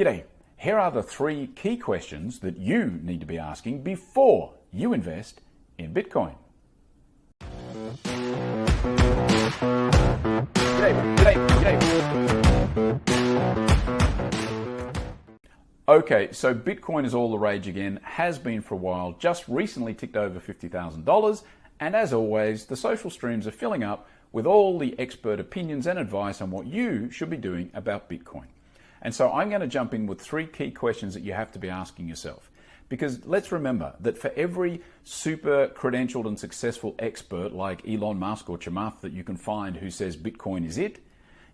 G'day. Here are the 3 key questions that you need to be asking before you invest in Bitcoin. Okay, so Bitcoin is all the rage again, has been for a while, just recently ticked over $50,000, and as always, the social streams are filling up with all the expert opinions and advice on what you should be doing about Bitcoin. And so I'm going to jump in with 3 key questions that you have to be asking yourself. Because let's remember that for every super credentialed and successful expert like Elon Musk or Chamath that you can find who says Bitcoin is it,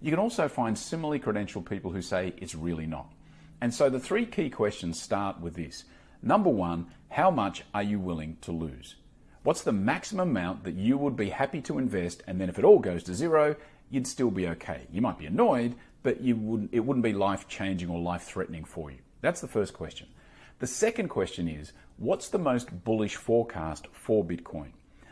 you can also find similarly credentialed people who say it's really not. And so the 3 key questions start with this. Number 1, how much are you willing to lose? What's the maximum amount that you would be happy to invest, and then if it all goes to zero, you'd still be okay? You might be annoyed, but it wouldn't be life-changing or life-threatening for you. That's the first question. The second question is, what's the most bullish forecast for Bitcoin?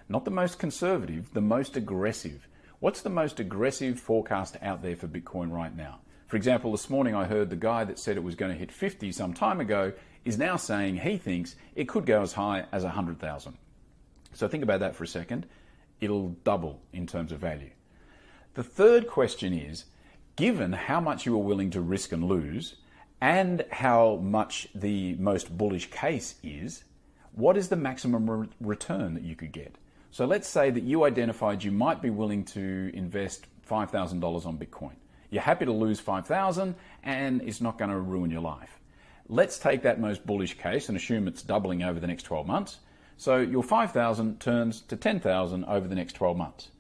Not the most conservative, the most aggressive. What's the most aggressive forecast out there for Bitcoin right now? For example, this morning I heard the guy that said it was going to hit 50 some time ago is now saying he thinks it could go as high as 100,000. So think about that for a second. It'll double in terms of value. The third question is, given how much you are willing to risk and lose and how much the most bullish case is, what is the maximum return that you could get? So let's say that you identified you might be willing to invest $5,000 on Bitcoin. You're happy to lose $5,000 and it's not going to ruin your life. Let's take that most bullish case and assume it's doubling over the next 12 months. So your $5,000 turns to $10,000 over the next 12 months.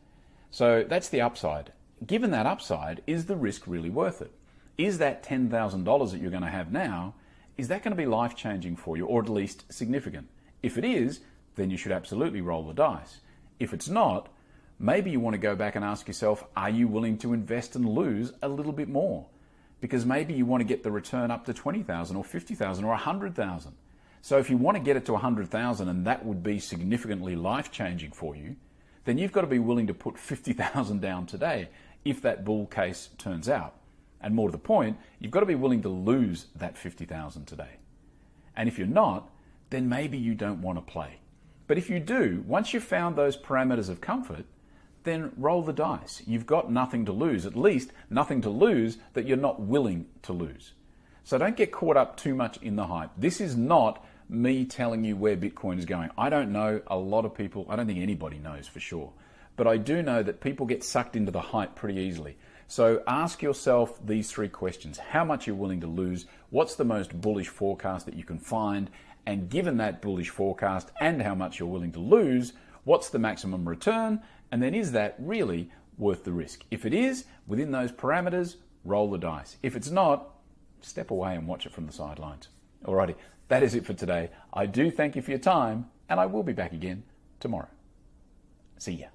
So that's the upside. Given that upside, is the risk really worth it? Is that $10,000 that you're going to have now, is that going to be life-changing for you, or at least significant? If it is, then you should absolutely roll the dice. If it's not, maybe you want to go back and ask yourself, are you willing to invest and lose a little bit more? Because maybe you want to get the return up to 20,000 or 50,000 or 100,000. So if you want to get it to 100,000 and that would be significantly life-changing for you, then you've got to be willing to put 50,000 down today if that bull case turns out. And more to the point, you've got to be willing to lose that 50,000 today. And if you're not, then maybe you don't want to play. But if you do, once you've found those parameters of comfort, then roll the dice. You've got nothing to lose, at least nothing to lose that you're not willing to lose. So don't get caught up too much in the hype. This is not me telling you where Bitcoin is going. I don't know. A lot of people, I don't think anybody knows for sure. But I do know that people get sucked into the hype pretty easily. So ask yourself these 3 questions. How much you're willing to lose? What's the most bullish forecast that you can find? And given that bullish forecast and how much you're willing to lose, what's the maximum return? And then is that really worth the risk? If it is, within those parameters, roll the dice. If it's not, step away and watch it from the sidelines. Alrighty, that is it for today. I do thank you for your time, and I will be back again tomorrow. See ya.